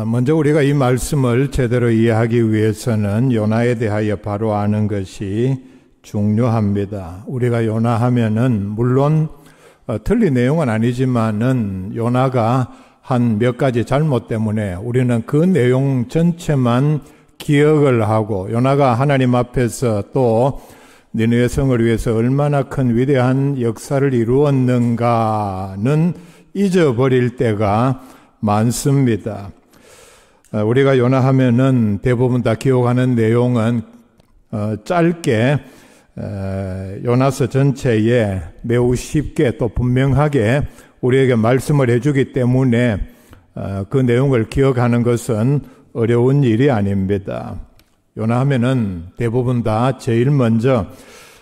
먼저 우리가 이 말씀을 제대로 이해하기 위해서는 요나에 대하여 바로 아는 것이 중요합니다. 우리가 요나 하면은 물론 틀린 내용은 아니지만은 요나가 한 몇 가지 잘못 때문에 우리는 그 내용 전체만 기억을 하고 요나가 하나님 앞에서 또 니느웨 성을 위해서 얼마나 큰 위대한 역사를 이루었는가는 잊어버릴 때가 많습니다. 우리가 요나 하면은 대부분 다 기억하는 내용은 짧게 요나서 전체에 매우 쉽게 또 분명하게 우리에게 말씀을 해주기 때문에 그 내용을 기억하는 것은 어려운 일이 아닙니다. 요나 하면은 대부분 다 제일 먼저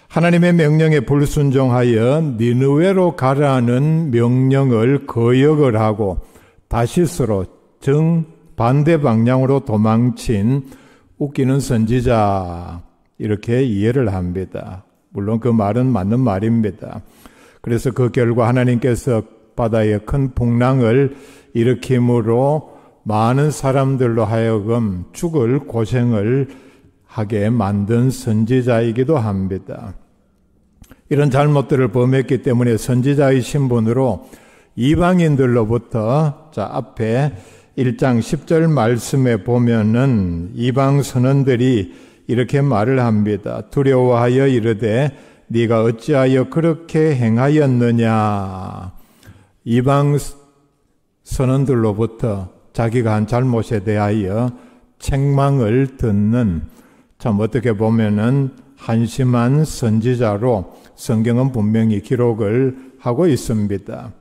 하나님의 명령에 불순종하여 니느웨로 가라는 명령을 거역을 하고 다시스로 정반대 방향으로 도망친 웃기는 선지자 이렇게 이해를 합니다. 물론 그 말은 맞는 말입니다. 그래서 그 결과 하나님께서 바다에 큰 풍랑을 일으킴으로 많은 사람들로 하여금 죽을 고생을 하게 만든 선지자이기도 합니다. 이런 잘못들을 범했기 때문에 선지자의 신분으로 이방인들로부터 앞에 1장 10절 말씀에 보면은 이방 선원들이 이렇게 말을 합니다. 두려워하여 이르되 네가 어찌하여 그렇게 행하였느냐. 이방 선원들로부터 자기가 한 잘못에 대하여 책망을 듣는 참 어떻게 보면은 한심한 선지자로 성경은 분명히 기록을 하고 있습니다.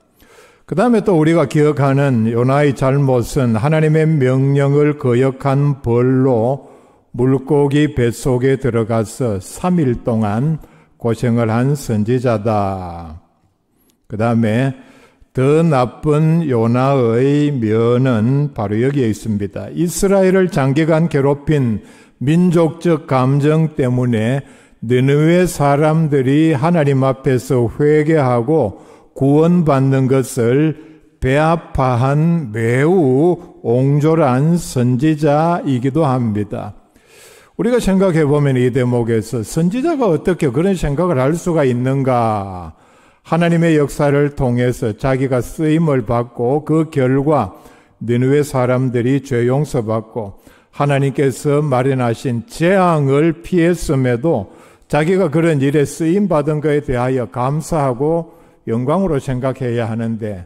그 다음에 또 우리가 기억하는 요나의 잘못은 하나님의 명령을 거역한 벌로 물고기 뱃속에 들어가서 3일 동안 고생을 한 선지자다. 그 다음에 더 나쁜 요나의 면은 바로 여기에 있습니다. 이스라엘을 장기간 괴롭힌 민족적 감정 때문에 니느웨 사람들이 하나님 앞에서 회개하고 구원받는 것을 배아파한 매우 옹졸한 선지자이기도 합니다. 우리가 생각해 보면 이 대목에서 선지자가 어떻게 그런 생각을 할 수가 있는가? 하나님의 역사를 통해서 자기가 쓰임을 받고 그 결과 니느웨 사람들이 죄 용서받고 하나님께서 마련하신 재앙을 피했음에도 자기가 그런 일에 쓰임받은 것에 대하여 감사하고 영광으로 생각해야 하는데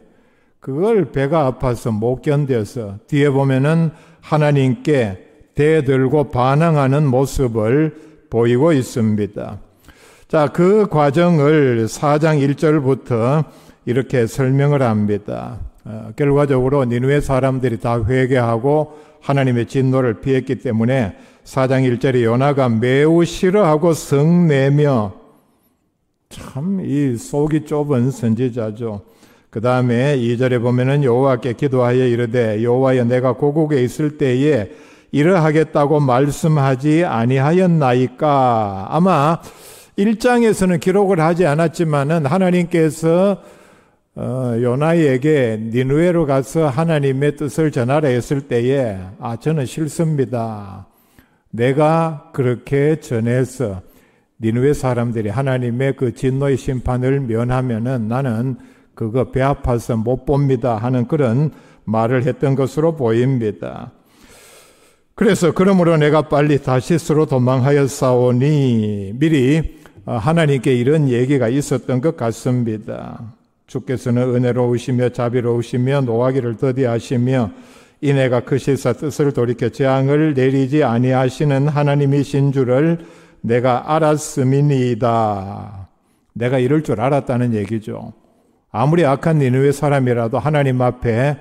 그걸 배가 아파서 못 견뎌서 뒤에 보면은 하나님께 대들고 반항하는 모습을 보이고 있습니다. 자, 그 과정을 4장 1절부터 이렇게 설명을 합니다. 결과적으로 니느웨 사람들이 다 회개하고 하나님의 진노를 피했기 때문에 4장 1절에 요나가 매우 싫어하고 성내며 참 이 속이 좁은 선지자죠. 그 다음에 2절에 보면은 여호와께 기도하여 이르되 여호와여 내가 고국에 있을 때에 이러하겠다고 말씀하지 아니하였나이까. 아마 1장에서는 기록을 하지 않았지만은 하나님께서 요나에게 니느웨로 가서 하나님의 뜻을 전하라 했을 때에 저는 싫습니다. 내가 그렇게 전해서 니느웨 사람들이 하나님의 그 진노의 심판을 면하면은 나는 그거 배 아파서 못 봅니다 하는 그런 말을 했던 것으로 보입니다. 그래서 그러므로 내가 빨리 다시스로 도망하였사오니 미리 하나님께 이런 얘기가 있었던 것 같습니다. 주께서는 은혜로우시며 자비로우시며 노하기를 더디하시며 이내가 크시사 뜻을 돌이켜 재앙을 내리지 아니하시는 하나님이신 줄을 내가 알았음이니이다. 내가 이럴 줄 알았다는 얘기죠. 아무리 악한 니느웨 사람이라도 하나님 앞에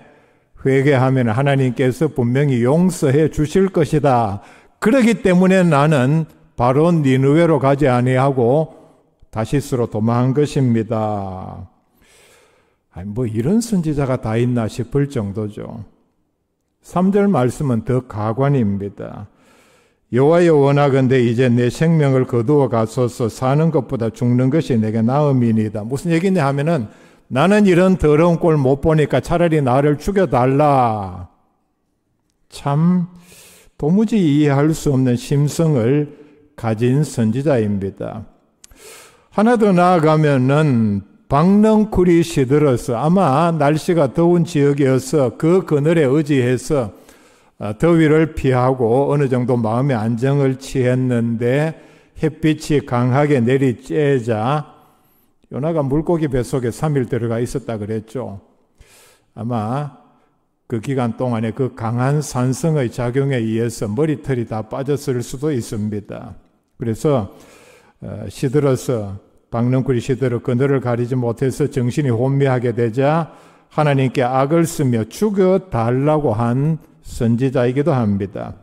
회개하면 하나님께서 분명히 용서해 주실 것이다. 그렇기 때문에 나는 바로 니느웨로 가지 아니하고 다시스로 도망한 것입니다. 뭐 이런 선지자가 다 있나 싶을 정도죠. 3절 말씀은 더 가관입니다. 여호와여 원하건대 이제 내 생명을 거두어 가소서. 사는 것보다 죽는 것이 내게 나음이니이다. 무슨 얘기냐 하면은 나는 이런 더러운 꼴 못 보니까 차라리 나를 죽여달라. 참 도무지 이해할 수 없는 심성을 가진 선지자입니다. 하나 더 나아가면은 박넝쿨이 시들어서 아마 날씨가 더운 지역이어서 그 그늘에 의지해서 더위를 피하고 어느 정도 마음의 안정을 취했는데 햇빛이 강하게 내리쬐자 요나가 물고기 뱃속에 3일 들어가 있었다 그랬죠. 아마 그 기간 동안에 그 강한 산성의 작용에 의해서 머리털이 다 빠졌을 수도 있습니다. 그래서 시들어서 박넝쿨이 시들어 그늘을 가리지 못해서 정신이 혼미하게 되자 하나님께 악을 쓰며 죽여달라고 한 선지자이기도 합니다.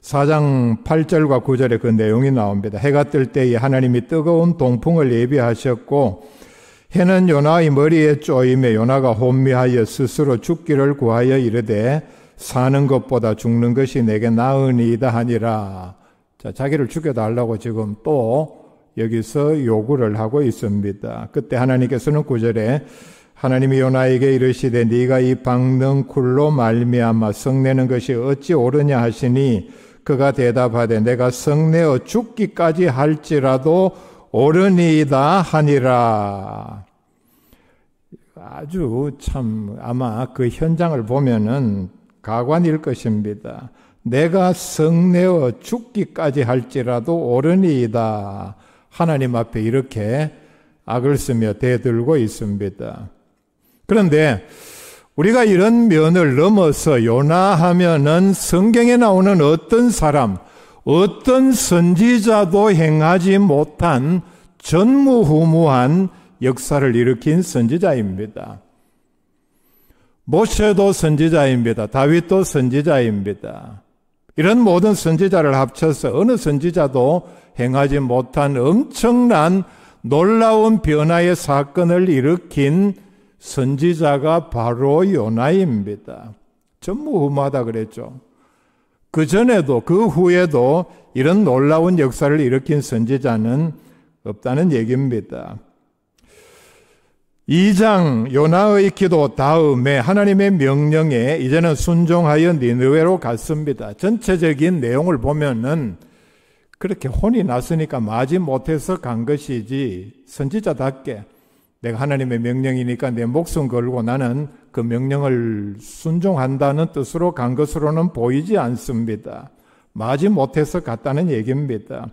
4장 8절과 9절에 그 내용이 나옵니다. 해가 뜰 때에 하나님이 뜨거운 동풍을 예비하셨고 해는 요나의 머리에 쪼이며 요나가 혼미하여 스스로 죽기를 구하여 이르되 사는 것보다 죽는 것이 내게 나으니이다 하니라. 자, 자기를 죽여달라고 지금 또 여기서 요구를 하고 있습니다. 그때 하나님께서는 9절에 하나님이 요나에게 이르시되 네가 이 박넝쿨로 말미암아 성내는 것이 어찌 옳으냐 하시니 그가 대답하되 내가 성내어 죽기까지 할지라도 옳으니이다 하니라. 아주 참 아마 그 현장을 보면은 가관일 것입니다. 내가 성내어 죽기까지 할지라도 옳으니이다. 하나님 앞에 이렇게 악을 쓰며 대들고 있습니다. 그런데 우리가 이런 면을 넘어서 요나 하면은 성경에 나오는 어떤 사람, 어떤 선지자도 행하지 못한 전무후무한 역사를 일으킨 선지자입니다. 모세도 선지자입니다. 다윗도 선지자입니다. 이런 모든 선지자를 합쳐서 어느 선지자도 행하지 못한 엄청난 놀라운 변화의 사건을 일으킨 선지자가 바로 요나입니다. 전무후무하다 그랬죠. 그 전에도 그 후에도 이런 놀라운 역사를 일으킨 선지자는 없다는 얘기입니다. 2장 요나의 기도 다음에 하나님의 명령에 이제는 순종하여 니느웨로 갔습니다. 전체적인 내용을 보면은 그렇게 혼이 났으니까 마지 못해서 간 것이지 선지자답게 내가 하나님의 명령이니까 내 목숨 걸고 나는 그 명령을 순종한다는 뜻으로 간 것으로는 보이지 않습니다. 마지 못해서 갔다는 얘기입니다.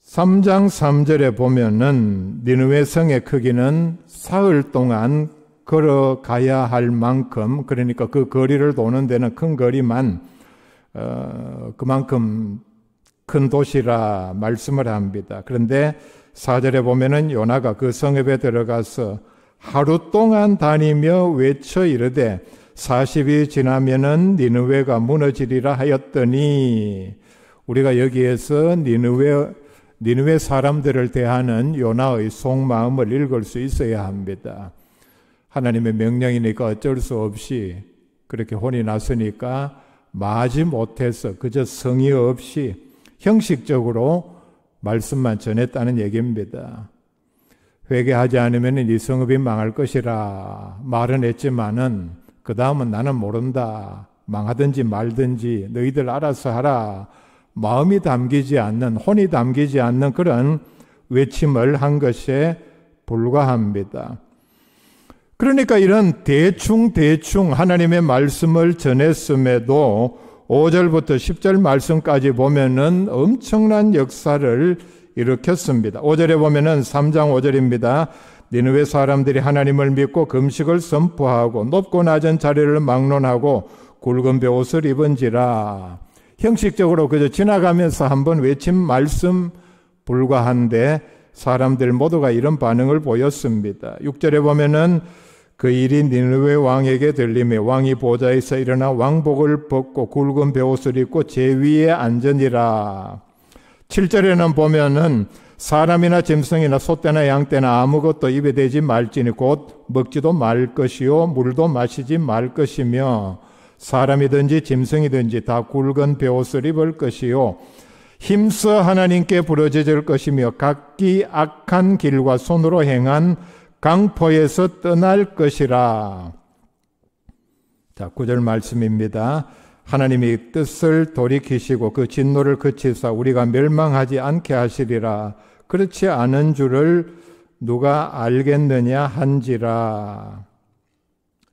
3장 3절에 보면은 니느웨 성의 크기는 사흘 동안 걸어가야 할 만큼, 그러니까 그 거리를 도는 데는 큰 거리만 그만큼 큰 도시라 말씀을 합니다. 그런데 4절에 보면은 요나가 그 성읍에 들어가서 하루 동안 다니며 외쳐 이르되 40이 지나면은 니느웨가 무너지리라 하였더니, 우리가 여기에서 니느웨 사람들을 대하는 요나의 속마음을 읽을 수 있어야 합니다. 하나님의 명령이니까 어쩔 수 없이 그렇게 혼이 났으니까 마지 못해서 그저 성의 없이 형식적으로 말씀만 전했다는 얘기입니다. 회개하지 않으면 이 성읍이 망할 것이라 말은 했지만은 그 다음은 나는 모른다. 망하든지 말든지 너희들 알아서 하라. 마음이 담기지 않는, 혼이 담기지 않는 그런 외침을 한 것에 불과합니다. 그러니까 이런 대충 하나님의 말씀을 전했음에도 5절부터 10절 말씀까지 보면은 엄청난 역사를 일으켰습니다. 5절에 보면은 3장 5절입니다. 니느웨 사람들이 하나님을 믿고 금식을 선포하고 높고 낮은 자리를 막론하고 굵은 베옷을 입은지라. 형식적으로 그저 지나가면서 한번 외친 말씀 불과한데 사람들 모두가 이런 반응을 보였습니다. 6절에 보면은 그 일이 니느웨 왕에게 들리며 왕이 보좌에서 일어나 왕복을 벗고 굵은 베옷을 입고 제 위에 앉으니라. 7절에는 보면은 사람이나 짐승이나 소떼나 양떼나 아무것도 입에 대지 말지니 곧 먹지도 말 것이요 물도 마시지 말 것이며 사람이든지 짐승이든지 다 굵은 베옷을 입을 것이요 힘써 하나님께 부르짖을 것이며 각기 악한 길과 손으로 행한 강포에서 떠날 것이라. 자, 9절 말씀입니다. 하나님이 뜻을 돌이키시고 그 진노를 그치사 우리가 멸망하지 않게 하시리라. 그렇지 않은 줄을 누가 알겠느냐 한지라.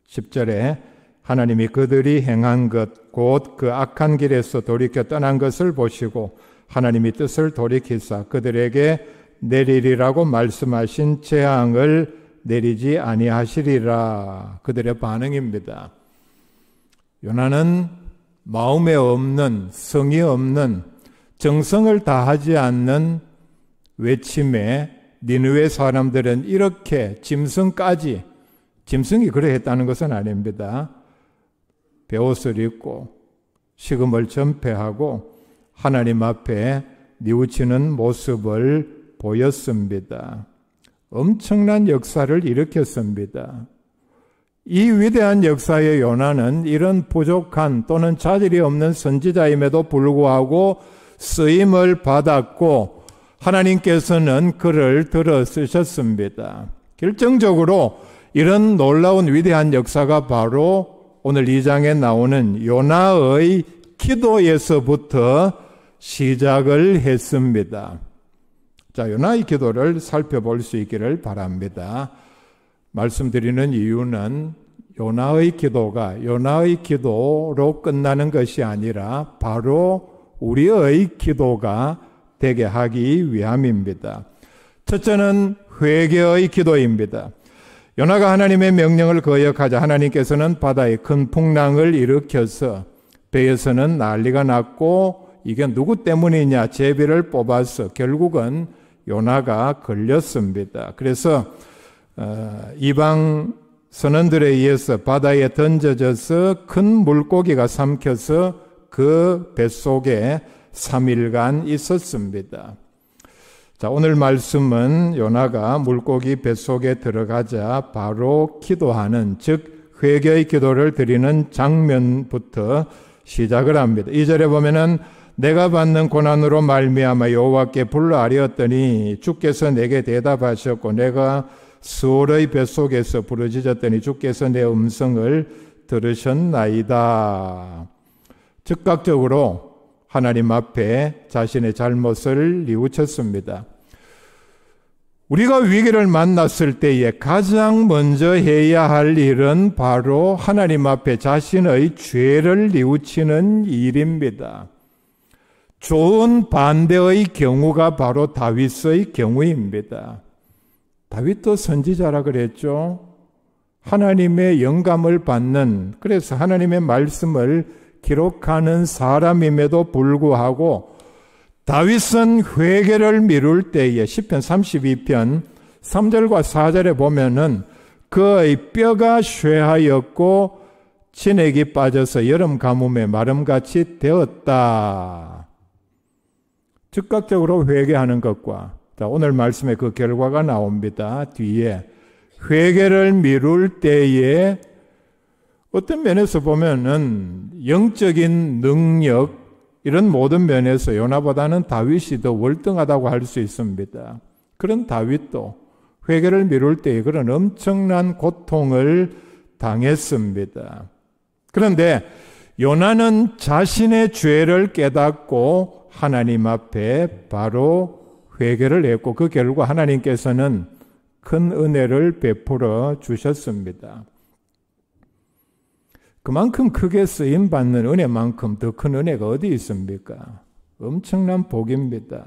10절에 하나님이 그들이 행한 것 곧 그 악한 길에서 돌이켜 떠난 것을 보시고 하나님이 뜻을 돌이키사 그들에게 내리리라고 말씀하신 재앙을 내리지 아니하시리라. 그들의 반응입니다. 요나는 마음에 없는, 성이 없는, 정성을 다하지 않는 외침에 니느웨 사람들은 이렇게 짐승까지, 짐승이 그래 했다는 것은 아닙니다. 베옷을 입고 식음을 전폐하고 하나님 앞에 뉘우치는 모습을 보였습니다. 엄청난 역사를 일으켰습니다. 이 위대한 역사의 요나는 이런 부족한 또는 자질이 없는 선지자임에도 불구하고 쓰임을 받았고 하나님께서는 그를 들어 쓰셨습니다. 결정적으로 이런 놀라운 위대한 역사가 바로 오늘 2장에 나오는 요나의 기도에서부터 시작을 했습니다. 자, 요나의 기도를 살펴볼 수 있기를 바랍니다. 말씀드리는 이유는 요나의 기도가 요나의 기도로 끝나는 것이 아니라 바로 우리의 기도가 되게 하기 위함입니다. 첫째는 회개의 기도입니다. 요나가 하나님의 명령을 거역하자 하나님께서는 바다에 큰 풍랑을 일으켜서 배에서는 난리가 났고 이게 누구 때문이냐 제비를 뽑아서 결국은 요나가 걸렸습니다. 그래서 이방 선원들에 의해서 바다에 던져져서 큰 물고기가 삼켜서 그 뱃속에 3일간 있었습니다. 자, 오늘 말씀은 요나가 물고기 뱃속에 들어가자 바로 기도하는, 즉 회개의 기도를 드리는 장면부터 시작을 합니다. 2절에 보면은 내가 받는 고난으로 말미암아 여호와께 불러 아뢰었더니 주께서 내게 대답하셨고 내가 스올의 뱃속에서 부르짖었더니 주께서 내 음성을 들으셨나이다. 즉각적으로 하나님 앞에 자신의 잘못을 뉘우쳤습니다. 우리가 위기를 만났을 때에 가장 먼저 해야 할 일은 바로 하나님 앞에 자신의 죄를 뉘우치는 일입니다. 좋은 반대의 경우가 바로 다윗의 경우입니다. 다윗도 선지자라 그랬죠. 하나님의 영감을 받는, 그래서 하나님의 말씀을 기록하는 사람임에도 불구하고 다윗은 회개를 미룰 때에 시편 32편 3절과 4절에 보면은 그의 뼈가 쇠하였고 진액이 빠져서 여름 가뭄에 마름같이 되었다. 즉각적으로 회개하는 것과 자, 오늘 말씀에 그 결과가 나옵니다. 뒤에 회개를 미룰 때에 어떤 면에서 보면은 영적인 능력 이런 모든 면에서 요나보다는 다윗이 더 월등하다고 할 수 있습니다. 그런 다윗도 회개를 미룰 때에 그런 엄청난 고통을 당했습니다. 그런데 요나는 자신의 죄를 깨닫고 하나님 앞에 바로 회개를 했고 그 결과 하나님께서는 큰 은혜를 베풀어 주셨습니다. 그만큼 크게 쓰임받는 은혜만큼 더 큰 은혜가 어디 있습니까? 엄청난 복입니다.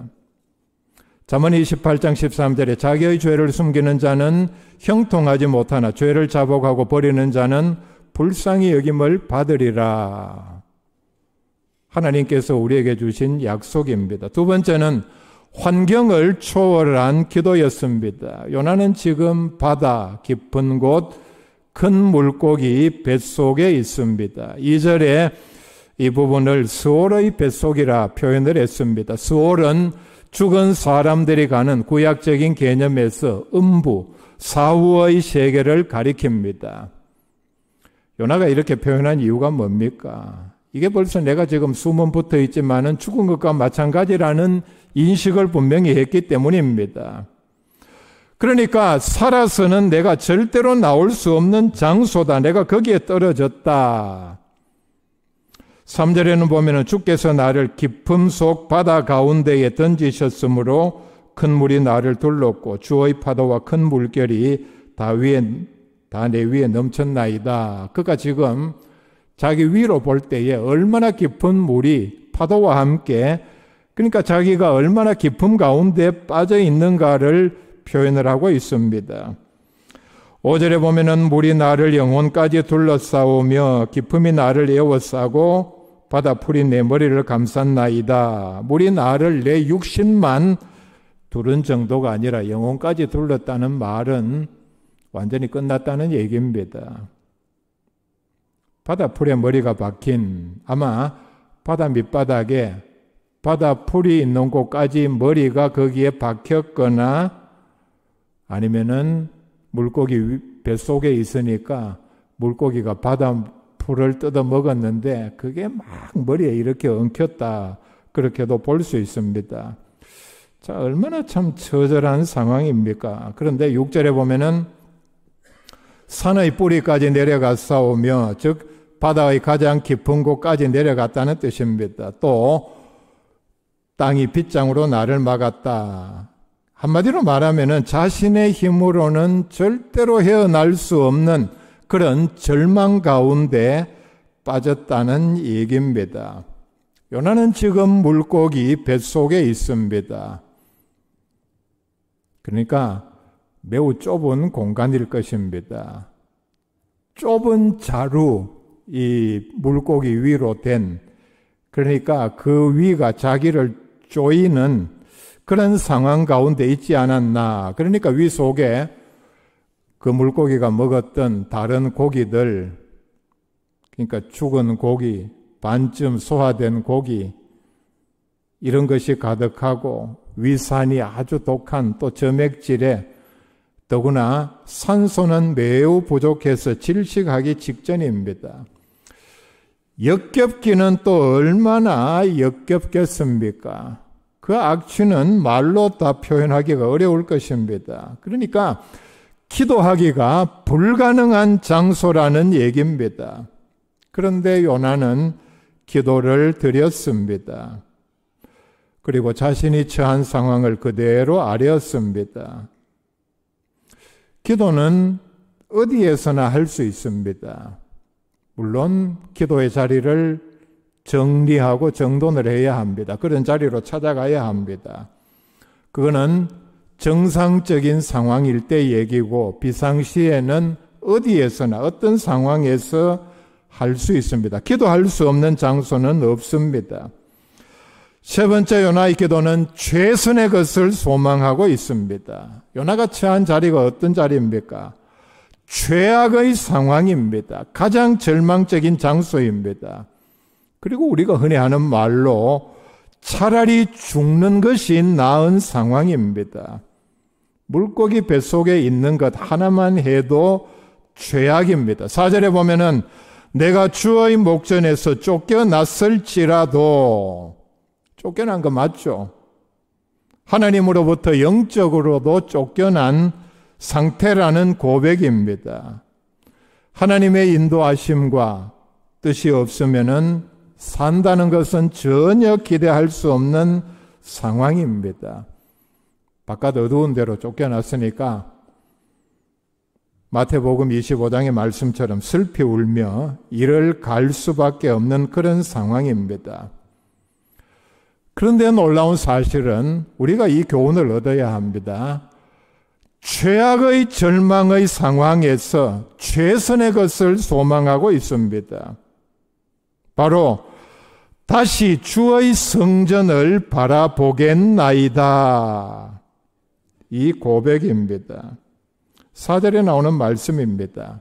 잠언 28장 13절에 자기의 죄를 숨기는 자는 형통하지 못하나 죄를 자복하고 버리는 자는 불쌍히 여김을 받으리라. 하나님께서 우리에게 주신 약속입니다. 두 번째는 환경을 초월한 기도였습니다. 요나는 지금 바다 깊은 곳 큰 물고기 뱃속에 있습니다. 2절에 이 부분을 스올의 뱃속이라 표현을 했습니다. 스올은 죽은 사람들이 가는 구약적인 개념에서 음부, 사후의 세계를 가리킵니다. 요나가 이렇게 표현한 이유가 뭡니까? 이게 벌써 내가 지금 숨은 붙어 있지만은 죽은 것과 마찬가지라는 인식을 분명히 했기 때문입니다. 그러니까 살아서는 내가 절대로 나올 수 없는 장소다. 내가 거기에 떨어졌다. 3절에는 보면은 주께서 나를 깊음 속 바다 가운데에 던지셨으므로 큰 물이 나를 둘렀고 주의 파도와 큰 물결이 다 내 위에 넘쳤나이다. 그가 지금 자기 위로 볼 때에 얼마나 깊은 물이 파도와 함께, 그러니까 자기가 얼마나 깊음 가운데 빠져 있는가를 표현을 하고 있습니다. 5절에 보면은 물이 나를 영혼까지 둘러싸우며 깊음이 나를 에워싸고 바다 풀이 내 머리를 감쌌나이다. 물이 나를 내 육신만 두른 정도가 아니라 영혼까지 둘렀다는 말은 완전히 끝났다는 얘기입니다. 바다 풀에 머리가 박힌, 아마 바다 밑바닥에 바다 풀이 있는 곳까지 머리가 거기에 박혔거나 아니면은 물고기 뱃속에 있으니까 물고기가 바다 풀을 뜯어 먹었는데 그게 막 머리에 이렇게 엉켰다. 그렇게도 볼 수 있습니다. 자, 얼마나 참 처절한 상황입니까? 그런데 6절에 보면은 산의 뿌리까지 내려갔사오며, 즉 바다의 가장 깊은 곳까지 내려갔다는 뜻입니다. 또 땅이 빗장으로 나를 막았다. 한마디로 말하면은 자신의 힘으로는 절대로 헤어날 수 없는 그런 절망 가운데 빠졌다는 얘기입니다. 요나는 지금 물고기 뱃속에 있습니다. 그러니까 매우 좁은 공간일 것입니다. 좁은 자루, 이 물고기 위로 된, 그러니까 그 위가 자기를 조이는 그런 상황 가운데 있지 않았나. 그러니까 위 속에 그 물고기가 먹었던 다른 고기들, 그러니까 죽은 고기, 반쯤 소화된 고기, 이런 것이 가득하고 위산이 아주 독한 또 점액질에 더구나 산소는 매우 부족해서 질식하기 직전입니다. 역겹기는 또 얼마나 역겹겠습니까? 그 악취는 말로 다 표현하기가 어려울 것입니다. 그러니까 기도하기가 불가능한 장소라는 얘기입니다. 그런데 요나는 기도를 드렸습니다. 그리고 자신이 처한 상황을 그대로 아뢰었습니다. 기도는 어디에서나 할 수 있습니다. 물론 기도의 자리를 정리하고 정돈을 해야 합니다. 그런 자리로 찾아가야 합니다. 그거는 정상적인 상황일 때 얘기고 비상시에는 어디에서나 어떤 상황에서 할 수 있습니다. 기도할 수 없는 장소는 없습니다. 세 번째 요나의 기도는 최선의 것을 소망하고 있습니다. 요나가 처한 자리가 어떤 자리입니까? 최악의 상황입니다. 가장 절망적인 장소입니다. 그리고 우리가 흔히 하는 말로 차라리 죽는 것이 나은 상황입니다. 물고기 뱃속에 있는 것 하나만 해도 최악입니다. 4절에 보면은 내가 주의 목전에서 쫓겨났을지라도, 쫓겨난 거 맞죠? 하나님으로부터 영적으로도 쫓겨난 상태라는 고백입니다. 하나님의 인도하심과 뜻이 없으면은 산다는 것은 전혀 기대할 수 없는 상황입니다. 바깥 어두운 데로 쫓겨났으니까 마태복음 25장의 말씀처럼 슬피 울며 이를 갈 수밖에 없는 그런 상황입니다. 그런데 놀라운 사실은 우리가 이 교훈을 얻어야 합니다. 최악의 절망의 상황에서 최선의 것을 소망하고 있습니다. 바로 다시 주의 성전을 바라보겠나이다. 이 고백입니다. 4절에 나오는 말씀입니다.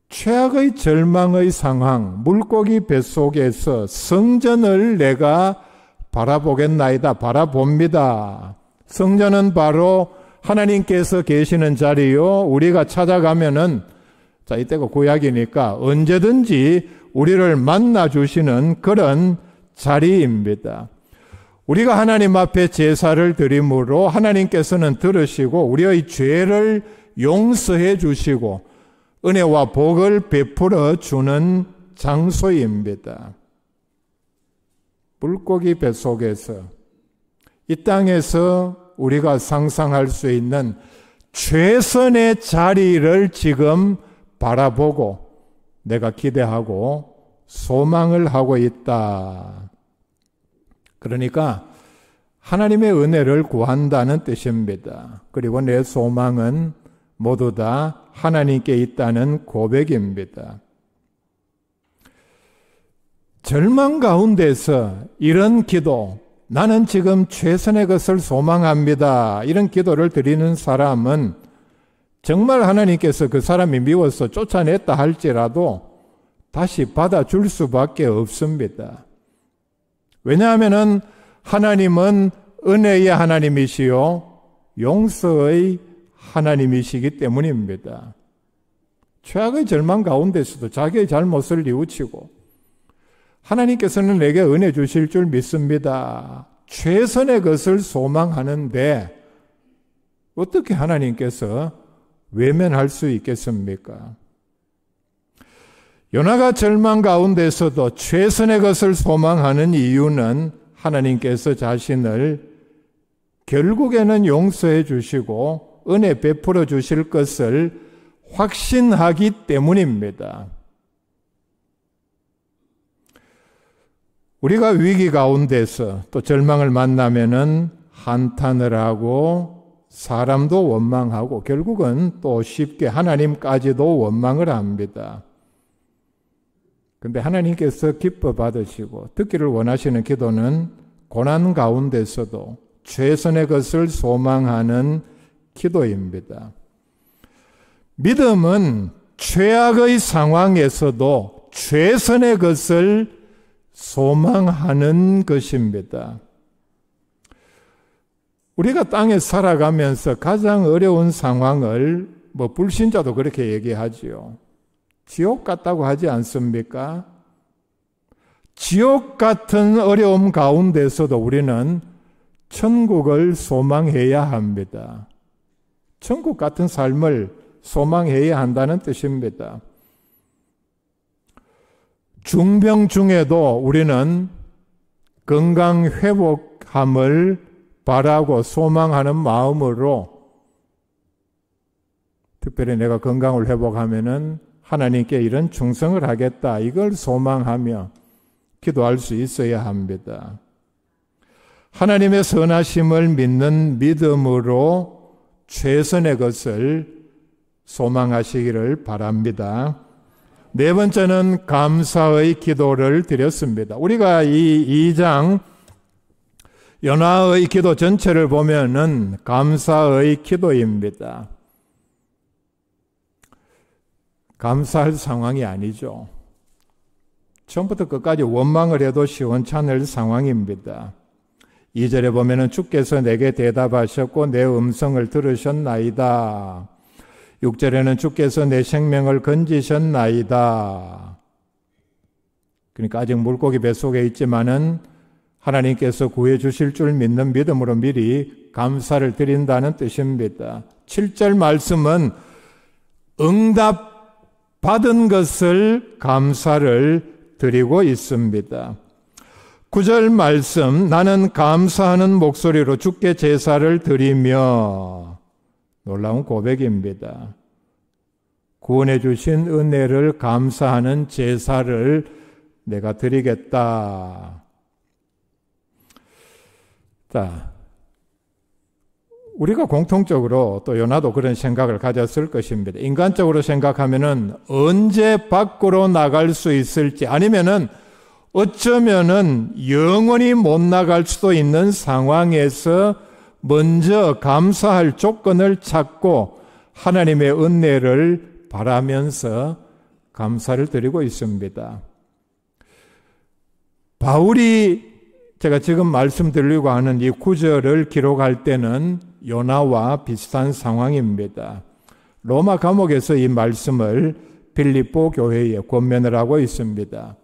최악의 절망의 상황, 물고기 뱃속에서 성전을 내가 바라보겠나이다. 바라봅니다. 성전은 바로 하나님께서 계시는 자리요. 우리가 찾아가면은, 자, 이때가 구약이니까 언제든지 우리를 만나 주시는 그런 자리입니다. 우리가 하나님 앞에 제사를 드림으로 하나님께서는 들으시고 우리의 죄를 용서해 주시고 은혜와 복을 베풀어 주는 장소입니다. 물고기 뱃속에서 이 땅에서 우리가 상상할 수 있는 최선의 자리를 지금 바라보고 내가 기대하고 소망을 하고 있다. 그러니까 하나님의 은혜를 구한다는 뜻입니다. 그리고 내 소망은 모두 다 하나님께 있다는 고백입니다. 절망 가운데서 이런 기도, 나는 지금 최선의 것을 소망합니다. 이런 기도를 드리는 사람은 정말 하나님께서 그 사람이 미워서 쫓아냈다 할지라도 다시 받아줄 수밖에 없습니다. 왜냐하면 하나님은 은혜의 하나님이시요 용서의 하나님이시기 때문입니다. 최악의 절망 가운데서도 자기의 잘못을 뉘우치고 하나님께서는 내게 은혜 주실 줄 믿습니다. 최선의 것을 소망하는데 어떻게 하나님께서 외면할 수 있겠습니까? 요나가 절망 가운데서도 최선의 것을 소망하는 이유는 하나님께서 자신을 결국에는 용서해 주시고 은혜 베풀어 주실 것을 확신하기 때문입니다. 우리가 위기 가운데서 또 절망을 만나면은 한탄을 하고 사람도 원망하고 결국은 또 쉽게 하나님까지도 원망을 합니다. 근데 하나님께서 기뻐 받으시고 듣기를 원하시는 기도는 고난 가운데서도 최선의 것을 소망하는 기도입니다. 믿음은 최악의 상황에서도 최선의 것을 소망하는 것입니다. 우리가 땅에 살아가면서 가장 어려운 상황을 불신자도 그렇게 얘기하지요. 지옥 같다고 하지 않습니까? 지옥 같은 어려움 가운데서도 우리는 천국을 소망해야 합니다. 천국 같은 삶을 소망해야 한다는 뜻입니다. 중병 중에도 우리는 건강 회복함을 바라고 소망하는 마음으로 특별히 내가 건강을 회복하면은 하나님께 이런 충성을 하겠다. 이걸 소망하며 기도할 수 있어야 합니다. 하나님의 선하심을 믿는 믿음으로 최선의 것을 소망하시기를 바랍니다. 네 번째는 감사의 기도를 드렸습니다. 우리가 이 2장 요나의 기도 전체를 보면은 감사의 기도입니다. 감사할 상황이 아니죠. 처음부터 끝까지 원망을 해도 시원찮을 상황입니다. 2절에 보면은 주께서 내게 대답하셨고 내 음성을 들으셨나이다. 6절에는 주께서 내 생명을 건지셨나이다. 그러니까 아직 물고기 뱃속에 있지만은 하나님께서 구해 주실 줄 믿는 믿음으로 미리 감사를 드린다는 뜻입니다. 7절 말씀은 응답 받은 것을 감사를 드리고 있습니다. 9절 말씀, 나는 감사하는 목소리로 주께 제사를 드리며, 놀라운 고백입니다. 구원해 주신 은혜를 감사하는 제사를 내가 드리겠다. 자, 우리가 공통적으로 또 요나도 그런 생각을 가졌을 것입니다. 인간적으로 생각하면은 언제 밖으로 나갈 수 있을지 아니면은 어쩌면은 영원히 못 나갈 수도 있는 상황에서 먼저 감사할 조건을 찾고 하나님의 은혜를 바라면서 감사를 드리고 있습니다. 바울이 제가 지금 말씀드리려고 하는 이 구절을 기록할 때는 요나와 비슷한 상황입니다. 로마 감옥에서 이 말씀을 빌립보 교회에 권면을 하고 있습니다.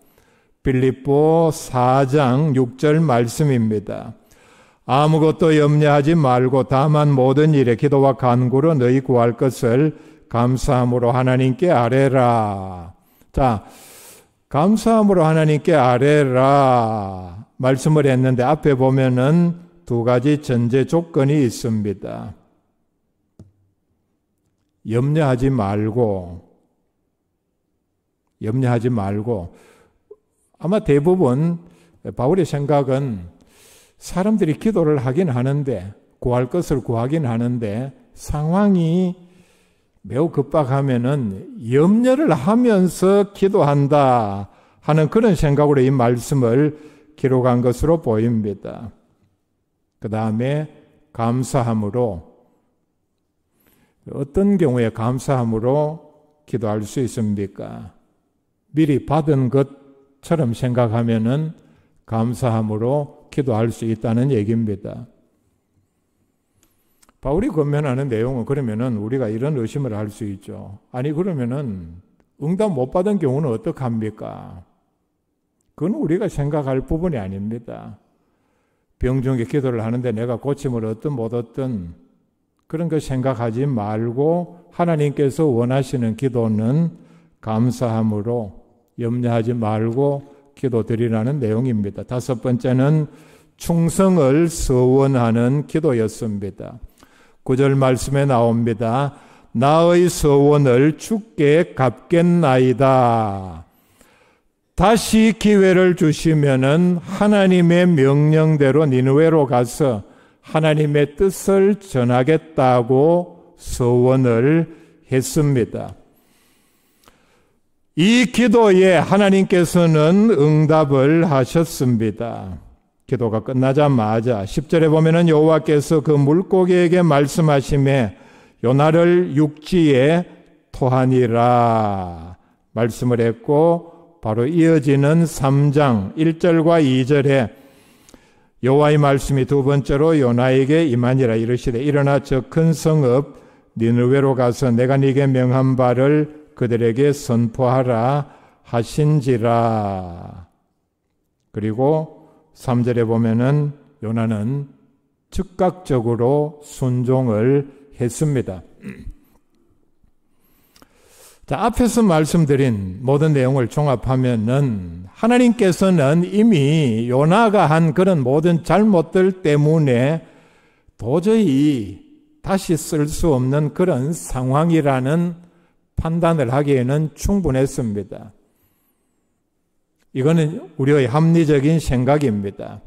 빌립보 4장 6절 말씀입니다. 아무것도 염려하지 말고 다만 모든 일에 기도와 간구로 너희 구할 것을 감사함으로 하나님께 아뢰라. 자, 감사함으로 하나님께 아뢰라 말씀을 했는데 앞에 보면은 두 가지 전제 조건이 있습니다. 염려하지 말고 아마 대부분 바울의 생각은 사람들이 기도를 하긴 하는데 구할 것을 구하긴 하는데 상황이 매우 급박하면은 염려를 하면서 기도한다 하는 그런 생각으로 이 말씀을 기록한 것으로 보입니다. 그 다음에 감사함으로, 어떤 경우에 감사함으로 기도할 수 있습니까? 미리 받은 것처럼 생각하면은 감사함으로 기도할 수 있다는 얘기입니다. 바울이 권면하는 내용은 그러면은 우리가 이런 의심을 할 수 있죠. 아니 그러면은 응답 못 받은 경우는 어떡합니까? 그건 우리가 생각할 부분이 아닙니다. 병 중에 기도를 하는데 내가 고침을 얻든 못 얻든 그런 거 생각하지 말고 하나님께서 원하시는 기도는 감사함으로 염려하지 말고 기도드리라는 내용입니다. 다섯 번째는 충성을 서원하는 기도였습니다. 9절 말씀에 나옵니다. 나의 서원을 주께 갚겠나이다. 다시 기회를 주시면은 하나님의 명령대로 니느웨로 가서 하나님의 뜻을 전하겠다고 서원을 했습니다. 이 기도에 하나님께서는 응답을 하셨습니다. 기도가 끝나자마자 10절에 보면은 여호와께서 그 물고기에게 말씀하시매 요나를 육지에 토하니라 말씀을 했고, 바로 이어지는 3장 1절과 2절에 여호와의 말씀이 두 번째로 요나에게 임하니라 이르시되 일어나 저 큰 성읍 니느웨로 가서 내가 네게 명한 바를 그들에게 선포하라 하신지라. 그리고 3절에 보면은 요나는 즉각적으로 순종을 했습니다. 자, 앞에서 말씀드린 모든 내용을 종합하면은 하나님께서는 이미 요나가 한 그런 모든 잘못들 때문에 도저히 다시 쓸 수 없는 그런 상황이라는 판단을 하기에는 충분했습니다. 이거는 우리의 합리적인 생각입니다.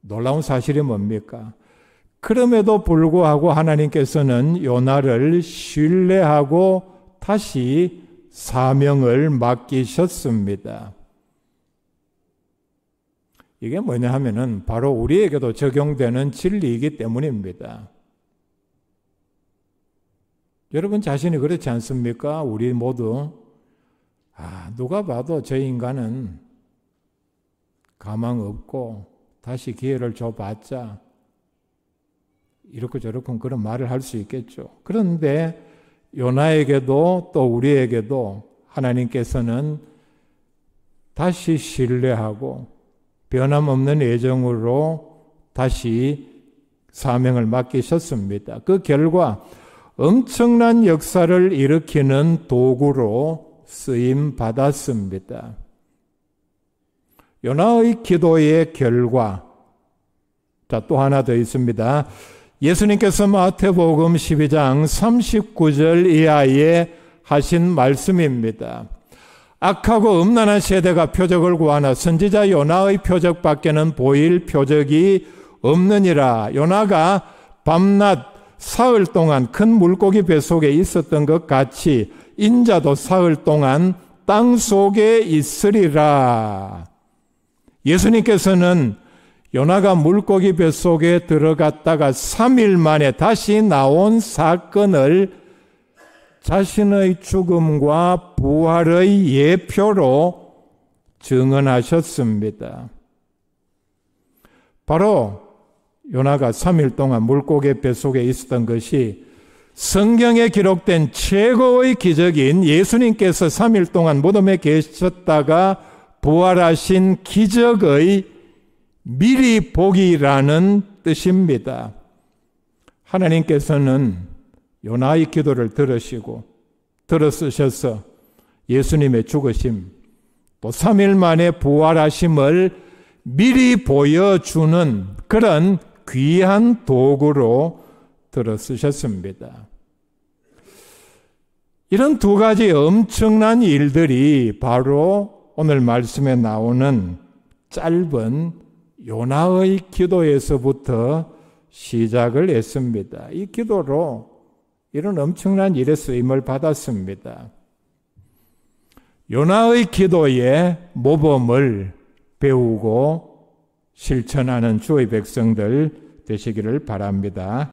놀라운 사실이 뭡니까? 그럼에도 불구하고 하나님께서는 요나를 신뢰하고 다시 사명을 맡기셨습니다. 이게 뭐냐 하면은 바로 우리에게도 적용되는 진리이기 때문입니다. 여러분 자신이 그렇지 않습니까? 우리 모두 누가 봐도 저 인간은 가망 없고 다시 기회를 줘봤자 이렇고 저렇고 그런 말을 할 수 있겠죠. 그런데 요나에게도 또 우리에게도 하나님께서는 다시 신뢰하고 변함없는 애정으로 다시 사명을 맡기셨습니다. 그 결과 엄청난 역사를 일으키는 도구로 쓰임 받았습니다. 요나의 기도의 결과, 자, 또 하나 더 있습니다. 예수님께서 마태복음 12장 39절 이하에 하신 말씀입니다. 악하고 음란한 세대가 표적을 구하나 선지자 요나의 표적밖에는 보일 표적이 없느니라. 요나가 밤낮 사흘 동안 큰 물고기 뱃속에 있었던 것 같이 인자도 사흘 동안 땅 속에 있으리라. 예수님께서는 요나가 물고기 뱃속에 들어갔다가 3일 만에 다시 나온 사건을 자신의 죽음과 부활의 예표로 증언하셨습니다. 바로 요나가 3일 동안 물고기 뱃속에 있었던 것이 성경에 기록된 최고의 기적인 예수님께서 3일 동안 무덤에 계셨다가 부활하신 기적의 미리 보기라는 뜻입니다. 하나님께서는 요나의 기도를 들으셔서 예수님의 죽으심, 또 3일 만에 부활하심을 미리 보여주는 그런 귀한 도구로 들어쓰셨습니다. 이런 두 가지 엄청난 일들이 바로 오늘 말씀에 나오는 짧은 요나의 기도에서부터 시작을 했습니다. 이 기도로 이런 엄청난 일의 쓰임을 받았습니다. 요나의 기도의 모범을 배우고 실천하는 주의 백성들 되시기를 바랍니다.